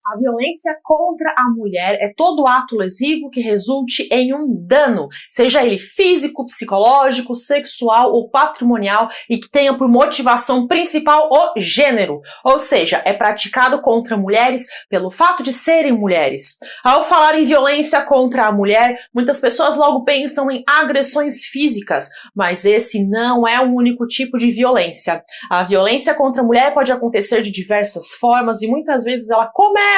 A violência contra a mulher é todo ato lesivo que resulte em um dano, seja ele físico, psicológico, sexual ou patrimonial e que tenha por motivação principal o gênero, ou seja, é praticado contra mulheres pelo fato de serem mulheres. Ao falar em violência contra a mulher, muitas pessoas logo pensam em agressões físicas, mas esse não é o único tipo de violência. A violência contra a mulher pode acontecer de diversas formas e muitas vezes ela começa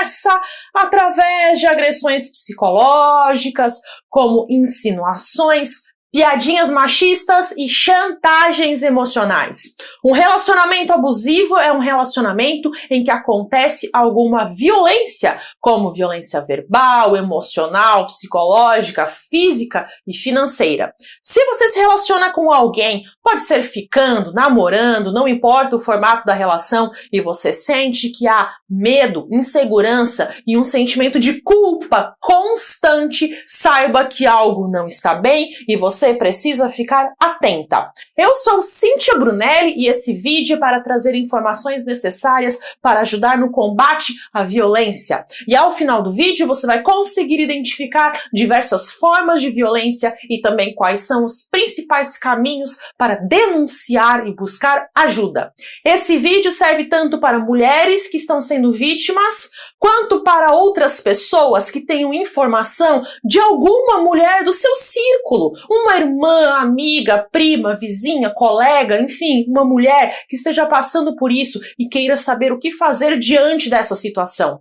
através de agressões psicológicas, como insinuações, piadinhas machistas e chantagens emocionais. Um relacionamento abusivo é um relacionamento em que acontece alguma violência, como violência verbal, emocional, psicológica, física e financeira. Se você se relaciona com alguém, pode ser ficando, namorando, não importa o formato da relação, e você sente que há medo, insegurança e um sentimento de culpa constante, saiba que algo não está bem e você precisa ficar atenta. Eu sou Cíntia Brunelli e esse vídeo é para trazer informações necessárias para ajudar no combate à violência. E ao final do vídeo você vai conseguir identificar diversas formas de violência e também quais são os principais caminhos para denunciar e buscar ajuda. Esse vídeo serve tanto para mulheres que estão sendo vítimas, quanto para outras pessoas que tenham informação de alguma mulher do seu círculo, uma irmã, amiga, prima, vizinha, colega, enfim, uma mulher que esteja passando por isso e queira saber o que fazer diante dessa situação.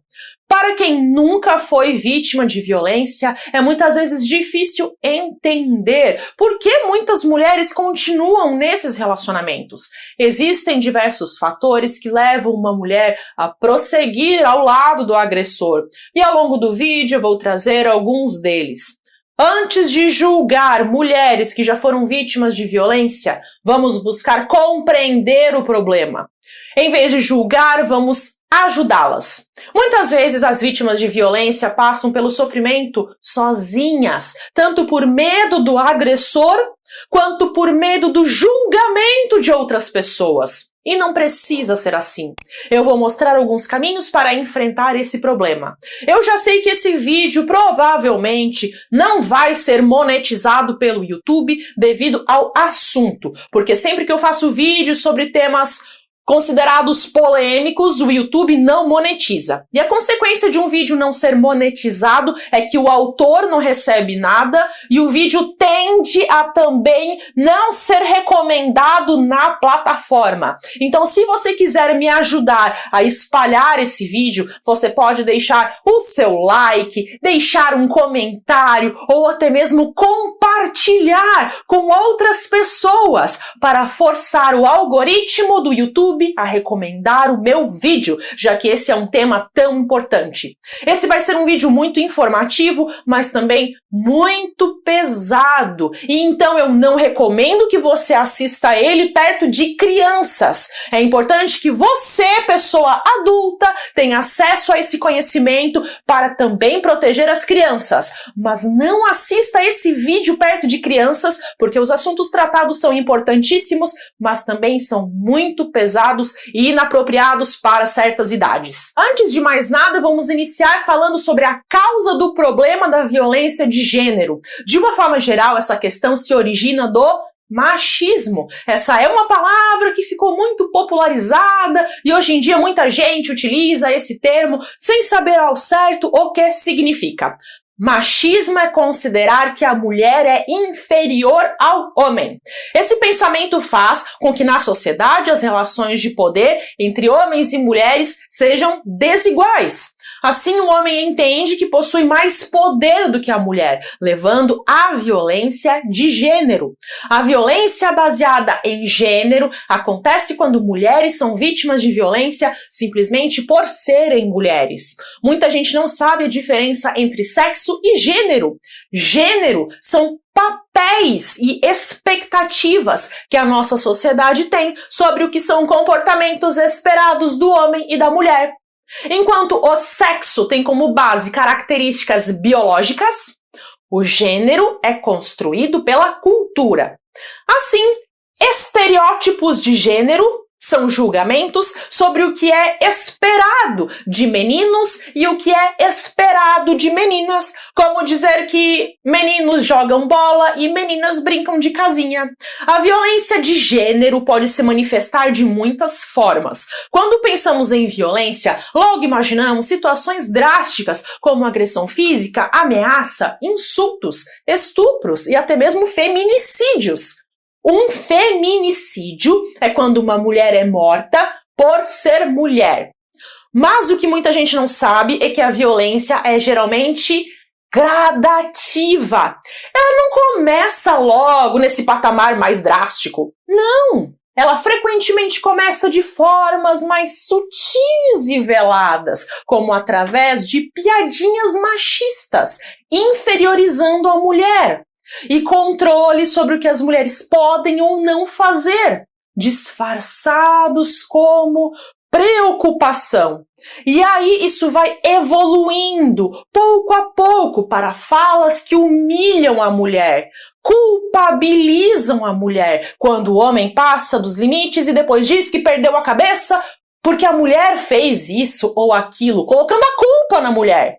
Para quem nunca foi vítima de violência, é muitas vezes difícil entender por que muitas mulheres continuam nesses relacionamentos. Existem diversos fatores que levam uma mulher a prosseguir ao lado do agressor, e ao longo do vídeo eu vou trazer alguns deles. Antes de julgar mulheres que já foram vítimas de violência, vamos buscar compreender o problema. Em vez de julgar, vamos ajudá-las. Muitas vezes as vítimas de violência passam pelo sofrimento sozinhas, tanto por medo do agressor, quanto por medo do julgamento de outras pessoas. E não precisa ser assim. Eu vou mostrar alguns caminhos para enfrentar esse problema. Eu já sei que esse vídeo provavelmente não vai ser monetizado pelo YouTube devido ao assunto, porque sempre que eu faço vídeos sobre temas considerados polêmicos, o YouTube não monetiza. E a consequência de um vídeo não ser monetizado é que o autor não recebe nada e o vídeo tende a também não ser recomendado na plataforma. Então, se você quiser me ajudar a espalhar esse vídeo, você pode deixar o seu like, deixar um comentário ou até mesmo compartilhar com outras pessoas para forçar o algoritmo do YouTube a recomendar o meu vídeo, já que esse é um tema tão importante. Esse vai ser um vídeo muito informativo, mas também muito pesado. E então eu não recomendo que você assista a ele perto de crianças. É importante que você, pessoa adulta, tenha acesso a esse conhecimento para também proteger as crianças. Mas não assista esse vídeo perto de crianças, porque os assuntos tratados são importantíssimos, mas também são muito pesados e inapropriados para certas idades. Antes de mais nada, vamos iniciar falando sobre a causa do problema da violência de gênero. De uma forma geral, essa questão se origina do machismo. Essa é uma palavra que ficou muito popularizada e hoje em dia muita gente utiliza esse termo sem saber ao certo o que significa. Machismo é considerar que a mulher é inferior ao homem. Esse pensamento faz com que na sociedade as relações de poder entre homens e mulheres sejam desiguais. Assim, o homem entende que possui mais poder do que a mulher, levando à violência de gênero. A violência baseada em gênero acontece quando mulheres são vítimas de violência simplesmente por serem mulheres. Muita gente não sabe a diferença entre sexo e gênero. Gênero são papéis e expectativas que a nossa sociedade tem sobre o que são comportamentos esperados do homem e da mulher. Enquanto o sexo tem como base características biológicas, o gênero é construído pela cultura. Assim, estereótipos de gênero São julgamentos sobre o que é esperado de meninos e o que é esperado de meninas, como dizer que meninos jogam bola e meninas brincam de casinha. A violência de gênero pode se manifestar de muitas formas. Quando pensamos em violência, logo imaginamos situações drásticas como agressão física, ameaça, insultos, estupros e até mesmo feminicídios. Um feminicídio é quando uma mulher é morta por ser mulher. Mas o que muita gente não sabe é que a violência é geralmente gradativa. Ela não começa logo nesse patamar mais drástico. Não! Ela frequentemente começa de formas mais sutis e veladas, como através de piadinhas machistas, inferiorizando a mulher. E controle sobre o que as mulheres podem ou não fazer, disfarçados como preocupação. E aí isso vai evoluindo, pouco a pouco, para falas que humilham a mulher, culpabilizam a mulher, quando o homem passa dos limites e depois diz que perdeu a cabeça porque a mulher fez isso ou aquilo, colocando a culpa na mulher.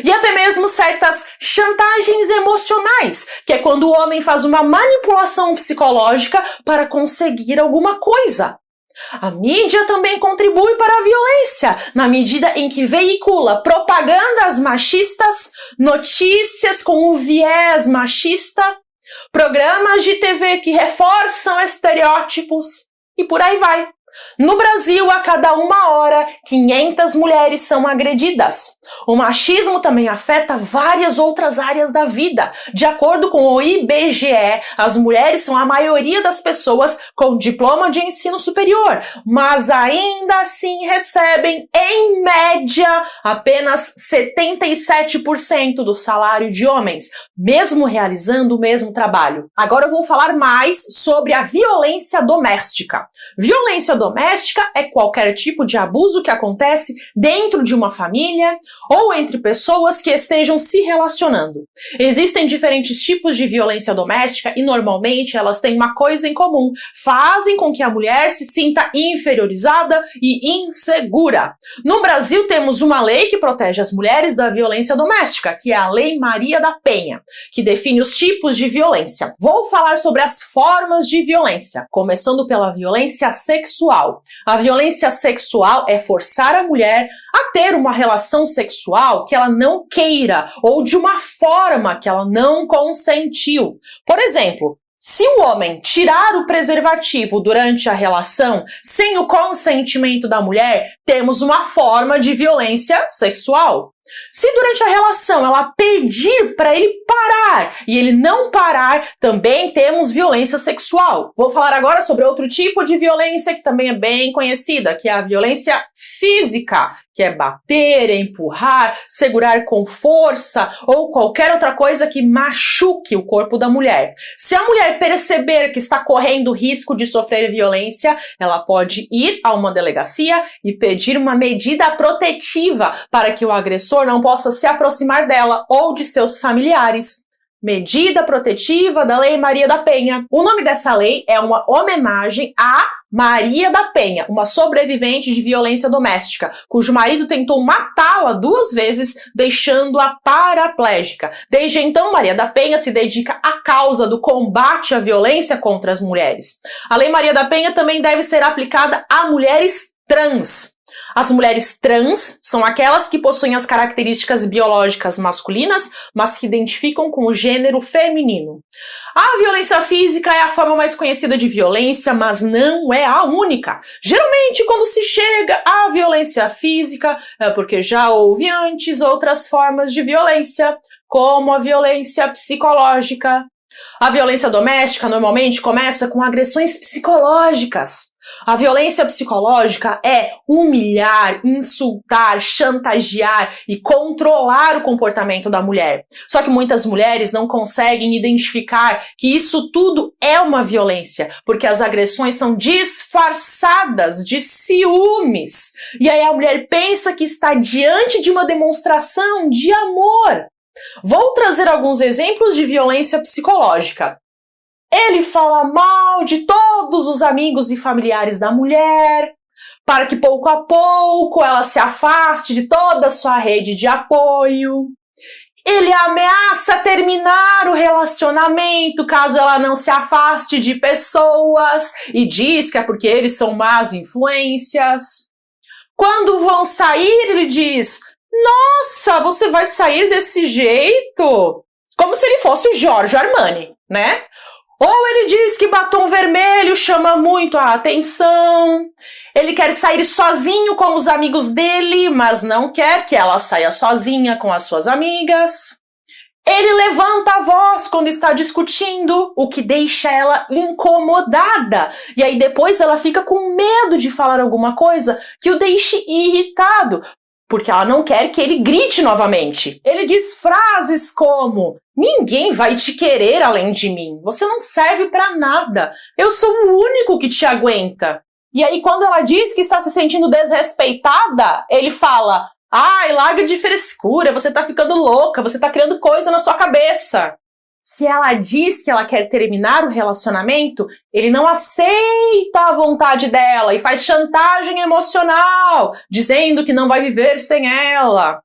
E até mesmo certas chantagens emocionais, que é quando o homem faz uma manipulação psicológica para conseguir alguma coisa. A mídia também contribui para a violência, na medida em que veicula propagandas machistas, notícias com o viés machista, programas de TV que reforçam estereótipos e por aí vai. No Brasil, a cada 1 hora, 500 mulheres são agredidas. O machismo também afeta várias outras áreas da vida. De acordo com o IBGE, as mulheres são a maioria das pessoas com diploma de ensino superior, mas ainda assim recebem, em média, apenas 77% do salário de homens, mesmo realizando o mesmo trabalho. Agora eu vou falar mais sobre a violência doméstica. Violência doméstica é qualquer tipo de abuso que acontece dentro de uma família ou entre pessoas que estejam se relacionando. Existem diferentes tipos de violência doméstica e normalmente elas têm uma coisa em comum: fazem com que a mulher se sinta inferiorizada e insegura. No Brasil temos uma lei que protege as mulheres da violência doméstica, que é a Lei Maria da Penha, que define os tipos de violência. Vou falar sobre as formas de violência, começando pela violência sexual. A violência sexual é forçar a mulher a ter uma relação sexual que ela não queira ou de uma forma que ela não consentiu. Por exemplo, se o homem tirar o preservativo durante a relação sem o consentimento da mulher, temos uma forma de violência sexual. Se durante a relação ela pedir para ele parar e ele não parar, também temos violência sexual. Vou falar agora sobre outro tipo de violência que também é bem conhecida, que é a violência física, que é bater, empurrar, segurar com força ou qualquer outra coisa que machuque o corpo da mulher. Se a mulher perceber que está correndo risco de sofrer violência, ela pode ir a uma delegacia e pedir uma medida protetiva para que o agressor não possa se aproximar dela ou de seus familiares. Medida protetiva da Lei Maria da Penha. O nome dessa lei é uma homenagem a Maria da Penha, uma sobrevivente de violência doméstica, cujo marido tentou matá-la 2 vezes, deixando-a paraplégica. Desde então, Maria da Penha se dedica à causa do combate à violência contra as mulheres. A Lei Maria da Penha também deve ser aplicada a mulheres trans. As mulheres trans são aquelas que possuem as características biológicas masculinas, mas que identificam com o gênero feminino. A violência física é a forma mais conhecida de violência, mas não é a única. Geralmente, quando se chega à violência física, é porque já houve antes outras formas de violência, como a violência psicológica. A violência doméstica normalmente começa com agressões psicológicas. A violência psicológica é humilhar, insultar, chantagear e controlar o comportamento da mulher. Só que muitas mulheres não conseguem identificar que isso tudo é uma violência, porque as agressões são disfarçadas de ciúmes. E aí a mulher pensa que está diante de uma demonstração de amor. Vou trazer alguns exemplos de violência psicológica. Ele fala mal de todos os amigos e familiares da mulher, para que pouco a pouco ela se afaste de toda a sua rede de apoio. Ele ameaça terminar o relacionamento caso ela não se afaste de pessoas e diz que é porque eles são más influências. Quando vão sair, ele diz: nossa, você vai sair desse jeito? Como se ele fosse o Giorgio Armani, né? Ou ele diz que batom vermelho chama muito a atenção. Ele quer sair sozinho com os amigos dele, mas não quer que ela saia sozinha com as suas amigas. Ele levanta a voz quando está discutindo, o que deixa ela incomodada. E aí depois ela fica com medo de falar alguma coisa que o deixe irritado, porque ela não quer que ele grite novamente. Ele diz frases como: ninguém vai te querer além de mim. Você não serve pra nada. Eu sou o único que te aguenta. E aí quando ela diz que está se sentindo desrespeitada, ele fala: ai, larga de frescura, você tá ficando louca, você tá criando coisa na sua cabeça. Se ela diz que ela quer terminar o relacionamento, ele não aceita a vontade dela e faz chantagem emocional, dizendo que não vai viver sem ela.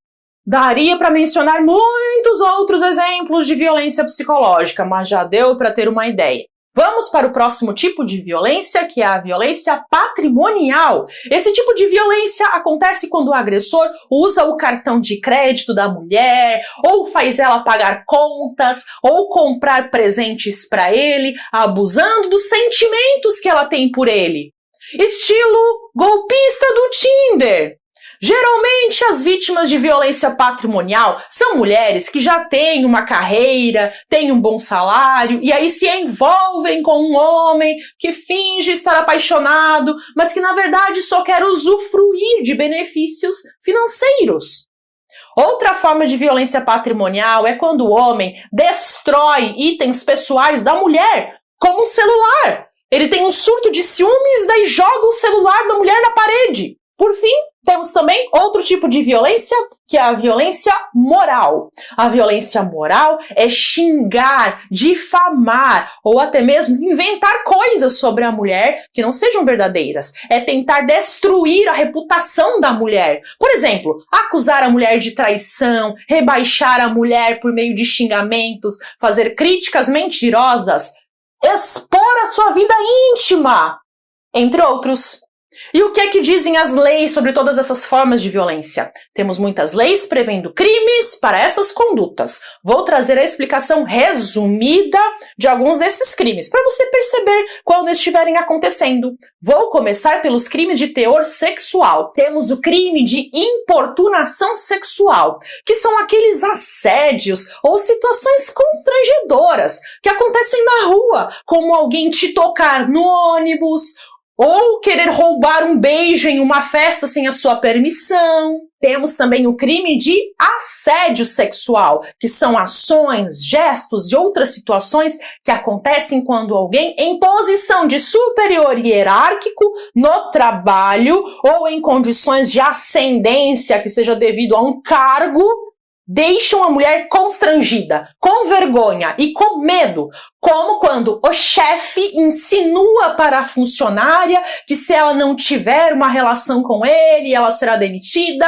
Daria para mencionar muitos outros exemplos de violência psicológica, mas já deu para ter uma ideia. Vamos para o próximo tipo de violência, que é a violência patrimonial. Esse tipo de violência acontece quando o agressor usa o cartão de crédito da mulher, ou faz ela pagar contas, ou comprar presentes para ele, abusando dos sentimentos que ela tem por ele. Estilo golpista do Tinder. Geralmente, as vítimas de violência patrimonial são mulheres que já têm uma carreira, têm um bom salário e aí se envolvem com um homem que finge estar apaixonado, mas que na verdade só quer usufruir de benefícios financeiros. Outra forma de violência patrimonial é quando o homem destrói itens pessoais da mulher, como um celular. Ele tem um surto de ciúmes, daí joga o celular da mulher na parede. Por fim, temos também outro tipo de violência, que é a violência moral. A violência moral é xingar, difamar ou até mesmo inventar coisas sobre a mulher que não sejam verdadeiras. É tentar destruir a reputação da mulher. Por exemplo, acusar a mulher de traição, rebaixar a mulher por meio de xingamentos, fazer críticas mentirosas, expor a sua vida íntima, entre outros. E o que é que dizem as leis sobre todas essas formas de violência? Temos muitas leis prevendo crimes para essas condutas. Vou trazer a explicação resumida de alguns desses crimes, para você perceber quando estiverem acontecendo. Vou começar pelos crimes de teor sexual. Temos o crime de importunação sexual, que são aqueles assédios ou situações constrangedoras que acontecem na rua, como alguém te tocar no ônibus, ou querer roubar um beijo em uma festa sem a sua permissão. Temos também o crime de assédio sexual, que são ações, gestos e outras situações que acontecem quando alguém em posição de superior hierárquico no trabalho ou em condições de ascendência, que seja devido a um cargo, deixam a mulher constrangida, com vergonha e com medo, como quando o chefe insinua para a funcionária que se ela não tiver uma relação com ele, ela será demitida,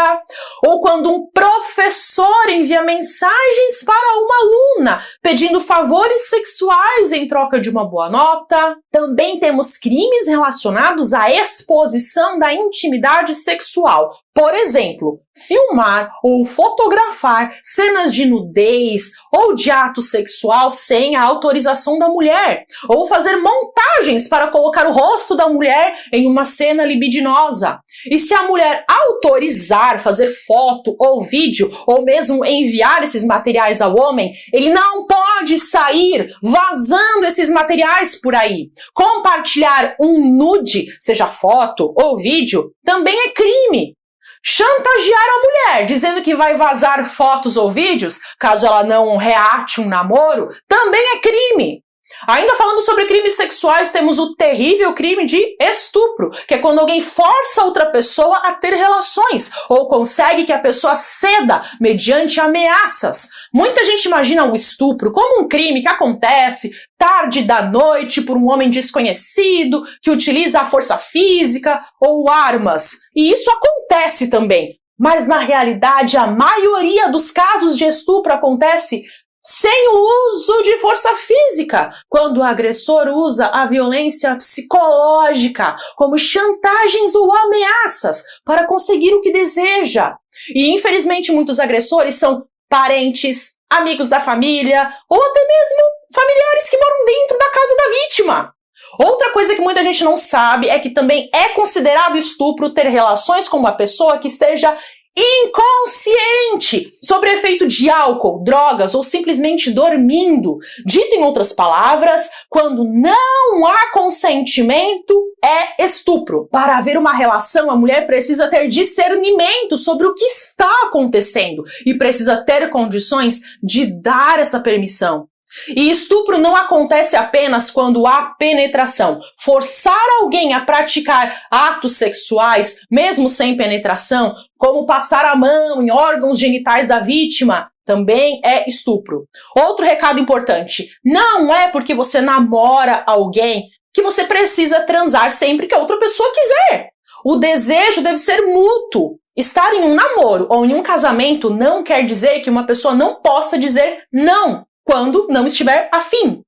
ou quando um professor envia mensagens para uma aluna pedindo favores sexuais em troca de uma boa nota. Também temos crimes relacionados à exposição da intimidade sexual. Por exemplo, filmar ou fotografar cenas de nudez ou de ato sexual sem a autorização da mulher, ou fazer montagens para colocar o rosto da mulher em uma cena libidinosa. E se a mulher autorizar fazer foto ou vídeo, ou mesmo enviar esses materiais ao homem, ele não pode sair vazando esses materiais por aí. Compartilhar um nude, seja foto ou vídeo, também é crime. Chantagear a mulher, dizendo que vai vazar fotos ou vídeos, caso ela não reate um namoro, também é crime. Ainda falando sobre crimes sexuais, temos o terrível crime de estupro, que é quando alguém força outra pessoa a ter relações, ou consegue que a pessoa ceda mediante ameaças. Muita gente imagina o estupro como um crime que acontece tarde da noite por um homem desconhecido, que utiliza a força física ou armas. E isso acontece também. Mas na realidade, a maioria dos casos de estupro acontece sem o uso de força física, quando o agressor usa a violência psicológica, como chantagens ou ameaças, para conseguir o que deseja. E infelizmente muitos agressores são parentes, amigos da família, ou até mesmo familiares que moram dentro da casa da vítima. Outra coisa que muita gente não sabe é que também é considerado estupro ter relações com uma pessoa que esteja inconsciente, sob efeito de álcool, drogas ou simplesmente dormindo. Dito em outras palavras, quando não há consentimento, é estupro. Para haver uma relação, a mulher precisa ter discernimento sobre o que está acontecendo e precisa ter condições de dar essa permissão. E estupro não acontece apenas quando há penetração. Forçar alguém a praticar atos sexuais, mesmo sem penetração, como passar a mão em órgãos genitais da vítima, também é estupro. Outro recado importante: não é porque você namora alguém que você precisa transar sempre que a outra pessoa quiser. O desejo deve ser mútuo. Estar em um namoro ou em um casamento não quer dizer que uma pessoa não possa dizer não quando não estiver afim.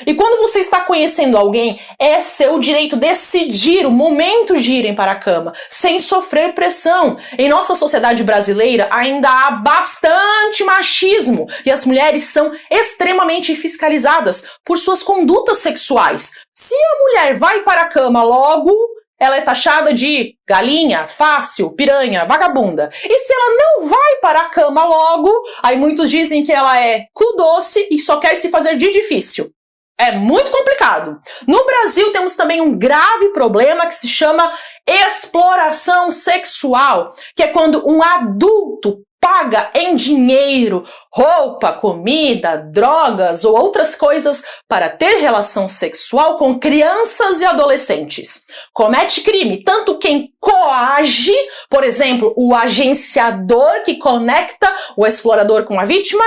E quando você está conhecendo alguém, é seu direito decidir o momento de irem para a cama, sem sofrer pressão. Em nossa sociedade brasileira, ainda há bastante machismo e as mulheres são extremamente fiscalizadas por suas condutas sexuais. Se a mulher vai para a cama logo, ela é taxada de galinha, fácil, piranha, vagabunda. E se ela não vai para a cama logo, aí muitos dizem que ela é cu doce e só quer se fazer de difícil. É muito complicado. No Brasil temos também um grave problema que se chama exploração sexual, que é quando um adulto paga em dinheiro, roupa, comida, drogas ou outras coisas para ter relação sexual com crianças e adolescentes. Comete crime tanto quem coage, por exemplo, o agenciador que conecta o explorador com a vítima,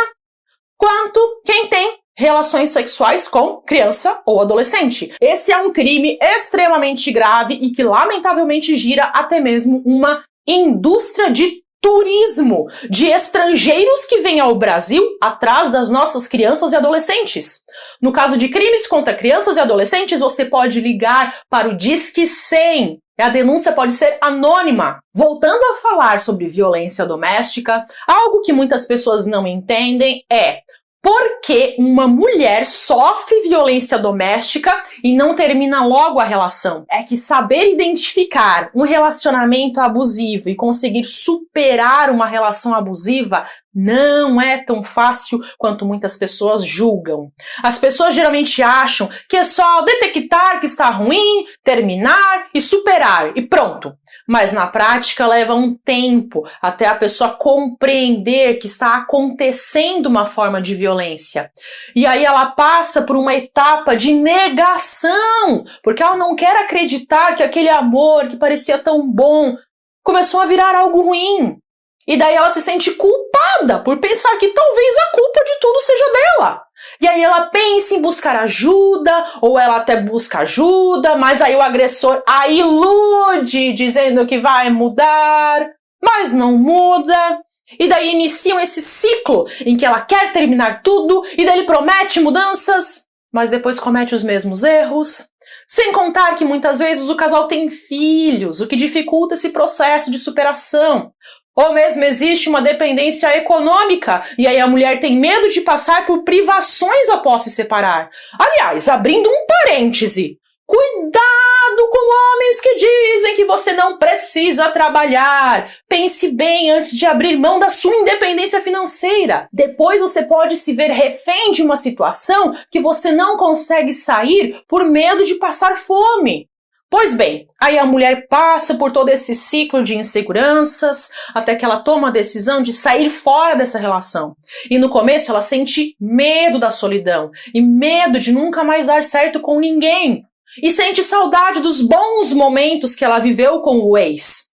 quanto quem tem relações sexuais com criança ou adolescente. Esse é um crime extremamente grave e que lamentavelmente gira até mesmo uma indústria de turismo de estrangeiros que vêm ao Brasil atrás das nossas crianças e adolescentes. No caso de crimes contra crianças e adolescentes, você pode ligar para o Disque 100. A denúncia pode ser anônima. Voltando a falar sobre violência doméstica, algo que muitas pessoas não entendem é: por que uma mulher sofre violência doméstica e não termina logo a relação? É que saber identificar um relacionamento abusivo e conseguir superar uma relação abusiva não é tão fácil quanto muitas pessoas julgam. As pessoas geralmente acham que é só detectar que está ruim, terminar e superar, e pronto. Mas na prática leva um tempo até a pessoa compreender que está acontecendo uma forma de violência. E aí ela passa por uma etapa de negação, porque ela não quer acreditar que aquele amor que parecia tão bom começou a virar algo ruim. E daí ela se sente culpada por pensar que talvez a culpa de tudo seja dela. E aí ela pensa em buscar ajuda, ou ela até busca ajuda, mas aí o agressor a ilude, dizendo que vai mudar, mas não muda. E daí iniciam esse ciclo em que ela quer terminar tudo, e daí ele promete mudanças, mas depois comete os mesmos erros. Sem contar que muitas vezes o casal tem filhos, o que dificulta esse processo de superação. Ou mesmo existe uma dependência econômica, e aí a mulher tem medo de passar por privações após se separar. Aliás, abrindo um parêntese, cuidado com homens que dizem que você não precisa trabalhar. Pense bem antes de abrir mão da sua independência financeira. Depois você pode se ver refém de uma situação que você não consegue sair por medo de passar fome. Pois bem, aí a mulher passa por todo esse ciclo de inseguranças até que ela toma a decisão de sair fora dessa relação. E no começo ela sente medo da solidão e medo de nunca mais dar certo com ninguém. E sente saudade dos bons momentos que ela viveu com o ex.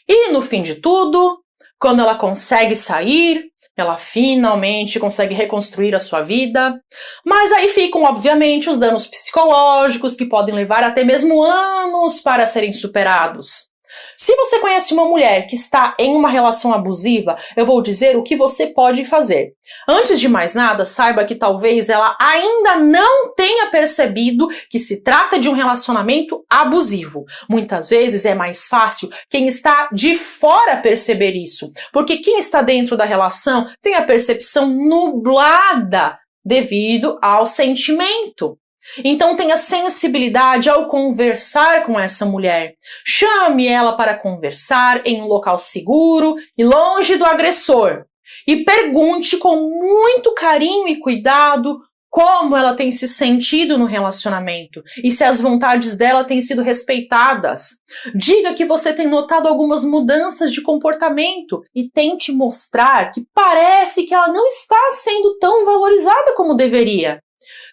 E no fim de tudo, quando ela consegue sair, ela finalmente consegue reconstruir a sua vida, mas aí ficam, obviamente, os danos psicológicos que podem levar até mesmo anos para serem superados. Se você conhece uma mulher que está em uma relação abusiva, eu vou dizer o que você pode fazer. Antes de mais nada, saiba que talvez ela ainda não tenha percebido que se trata de um relacionamento abusivo. Muitas vezes é mais fácil quem está de fora perceber isso, porque quem está dentro da relação tem a percepção nublada devido ao sentimento. Então tenha sensibilidade ao conversar com essa mulher. Chame ela para conversar em um local seguro e longe do agressor. E pergunte com muito carinho e cuidado como ela tem se sentido no relacionamento e se as vontades dela têm sido respeitadas. Diga que você tem notado algumas mudanças de comportamento e tente mostrar que parece que ela não está sendo tão valorizada como deveria.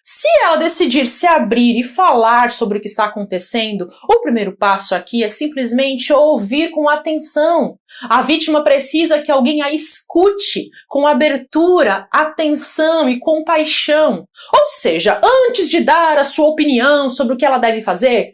Se ela decidir se abrir e falar sobre o que está acontecendo, o primeiro passo aqui é simplesmente ouvir com atenção. A vítima precisa que alguém a escute com abertura, atenção e compaixão. Ou seja, antes de dar a sua opinião sobre o que ela deve fazer,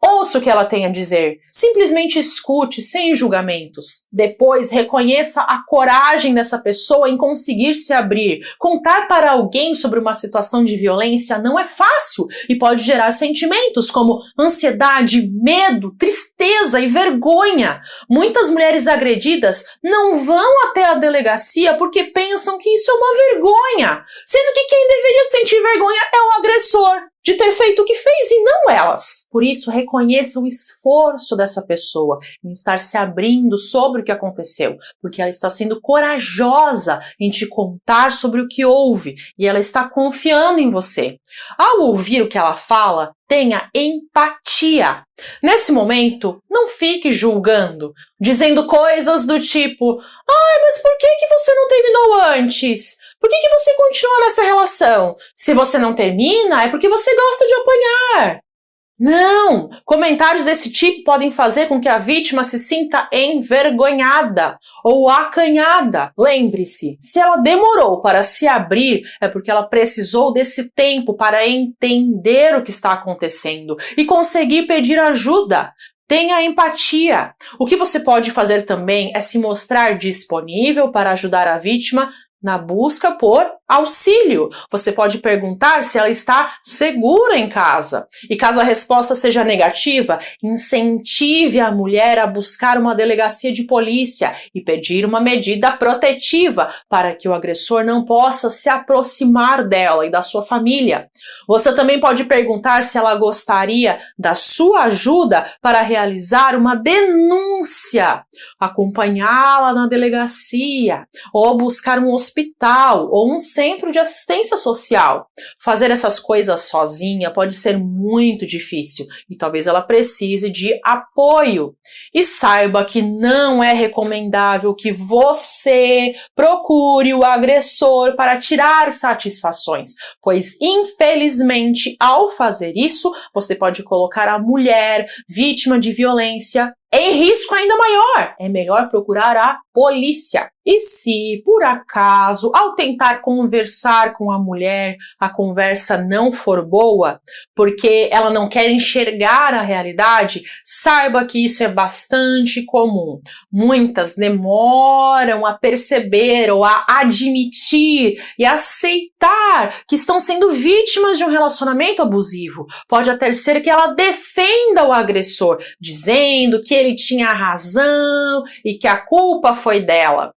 ouça o que ela tem a dizer. Simplesmente escute, sem julgamentos. Depois, reconheça a coragem dessa pessoa em conseguir se abrir. Contar para alguém sobre uma situação de violência não é fácil e pode gerar sentimentos como ansiedade, medo, tristeza e vergonha. Muitas mulheres agredidas não vão até a delegacia porque pensam que isso é uma vergonha, sendo que quem deveria sentir vergonha é o agressor de ter feito o que fez e não elas. Por isso, reconheça o esforço dessa pessoa em estar se abrindo sobre o que aconteceu, porque ela está sendo corajosa em te contar sobre o que houve e ela está confiando em você. Ao ouvir o que ela fala, tenha empatia. Nesse momento, não fique julgando, dizendo coisas do tipo: "Ai, mas por que você não terminou antes? Por que você continua nessa relação? Se você não termina, é porque você gosta de apanhar." Não! Comentários desse tipo podem fazer com que a vítima se sinta envergonhada ou acanhada. Lembre-se, se ela demorou para se abrir, é porque ela precisou desse tempo para entender o que está acontecendo e conseguir pedir ajuda. Tenha empatia. O que você pode fazer também é se mostrar disponível para ajudar a vítima na busca por auxílio. Você pode perguntar se ela está segura em casa. E caso a resposta seja negativa, incentive a mulher a buscar uma delegacia de polícia e pedir uma medida protetiva para que o agressor não possa se aproximar dela e da sua família. Você também pode perguntar se ela gostaria da sua ajuda para realizar uma denúncia, acompanhá-la na delegacia ou buscar um hospital ou um centro de assistência social. Fazer essas coisas sozinha pode ser muito difícil e talvez ela precise de apoio. E saiba que não é recomendável que você procure o agressor para tirar satisfações, pois infelizmente ao fazer isso, você pode colocar a mulher vítima de violência em risco ainda maior. É melhor procurar a polícia. E se, por acaso, ao tentar conversar com a mulher, a conversa não for boa, porque ela não quer enxergar a realidade, saiba que isso é bastante comum. Muitas demoram a perceber ou a admitir e aceitar que estão sendo vítimas de um relacionamento abusivo. Pode até ser que ela defenda o agressor, dizendo que ele tinha razão e que a culpa foi dela.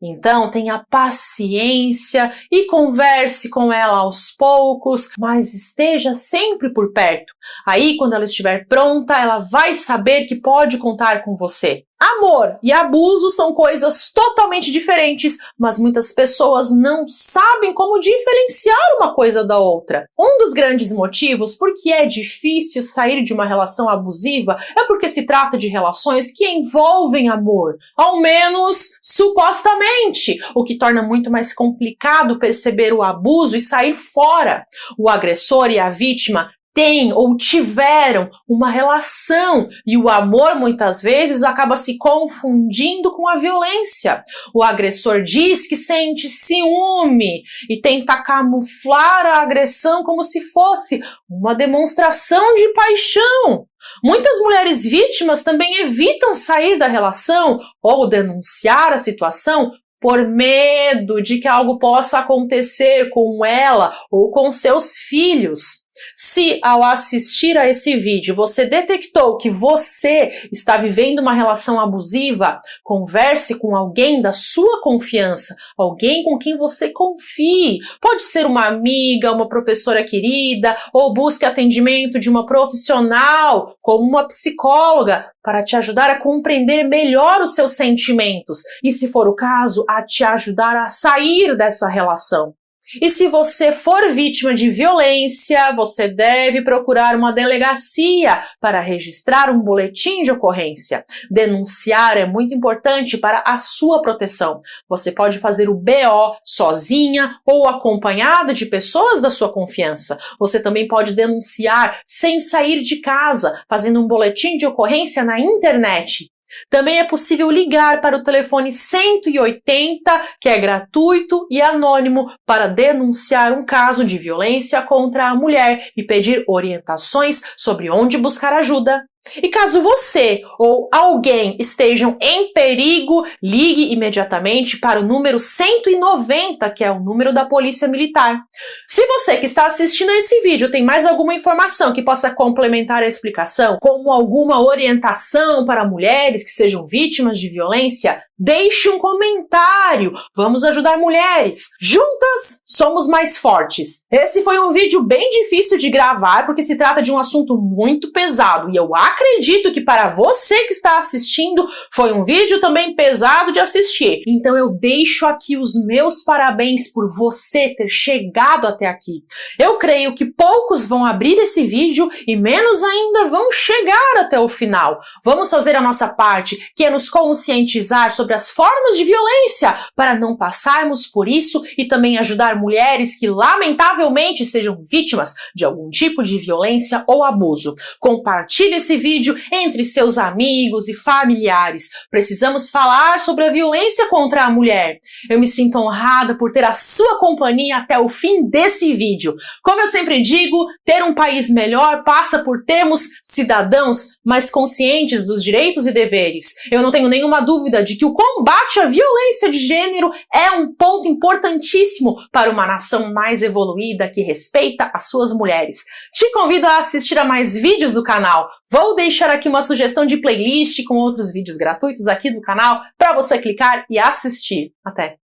Então, tenha paciência e converse com ela aos poucos, mas esteja sempre por perto. Aí, quando ela estiver pronta, ela vai saber que pode contar com você. Amor e abuso são coisas totalmente diferentes, mas muitas pessoas não sabem como diferenciar uma coisa da outra. Um dos grandes motivos por que é difícil sair de uma relação abusiva é porque se trata de relações que envolvem amor, ao menos supostamente, o que torna muito mais complicado perceber o abuso e sair fora. O agressor e a vítima têm ou tiveram uma relação e o amor muitas vezes acaba se confundindo com a violência. O agressor diz que sente ciúme e tenta camuflar a agressão como se fosse uma demonstração de paixão. Muitas mulheres vítimas também evitam sair da relação ou denunciar a situação por medo de que algo possa acontecer com ela ou com seus filhos. Se ao assistir a esse vídeo você detectou que você está vivendo uma relação abusiva, converse com alguém da sua confiança, alguém com quem você confie. Pode ser uma amiga, uma professora querida, ou busque atendimento de uma profissional, como uma psicóloga, para te ajudar a compreender melhor os seus sentimentos e, se for o caso, a te ajudar a sair dessa relação. E se você for vítima de violência, você deve procurar uma delegacia para registrar um boletim de ocorrência. Denunciar é muito importante para a sua proteção. Você pode fazer o BO sozinha ou acompanhada de pessoas da sua confiança. Você também pode denunciar sem sair de casa, fazendo um boletim de ocorrência na internet. Também é possível ligar para o telefone 180, que é gratuito e anônimo, para denunciar um caso de violência contra a mulher e pedir orientações sobre onde buscar ajuda. E caso você ou alguém estejam em perigo, ligue imediatamente para o número 190, que é o número da Polícia Militar. Se você que está assistindo a esse vídeo tem mais alguma informação que possa complementar a explicação, como alguma orientação para mulheres que sejam vítimas de violência, deixe um comentário. Vamos ajudar mulheres. Juntas somos mais fortes. Esse foi um vídeo bem difícil de gravar porque se trata de um assunto muito pesado e eu acredito que para você que está assistindo foi um vídeo também pesado de assistir. Então eu deixo aqui os meus parabéns por você ter chegado até aqui. Eu creio que poucos vão abrir esse vídeo e menos ainda vão chegar até o final. Vamos fazer a nossa parte, que é nos conscientizar sobre as formas de violência para não passarmos por isso e também ajudar mulheres que lamentavelmente sejam vítimas de algum tipo de violência ou abuso. Compartilhe esse vídeo entre seus amigos e familiares. Precisamos falar sobre a violência contra a mulher. Eu me sinto honrada por ter a sua companhia até o fim desse vídeo. Como eu sempre digo, ter um país melhor passa por termos cidadãos mais conscientes dos direitos e deveres. Eu não tenho nenhuma dúvida de que o combate à violência de gênero é um ponto importantíssimo para uma nação mais evoluída que respeita as suas mulheres. Te convido a assistir a mais vídeos do canal. Vou deixar aqui uma sugestão de playlist com outros vídeos gratuitos aqui do canal para você clicar e assistir. Até!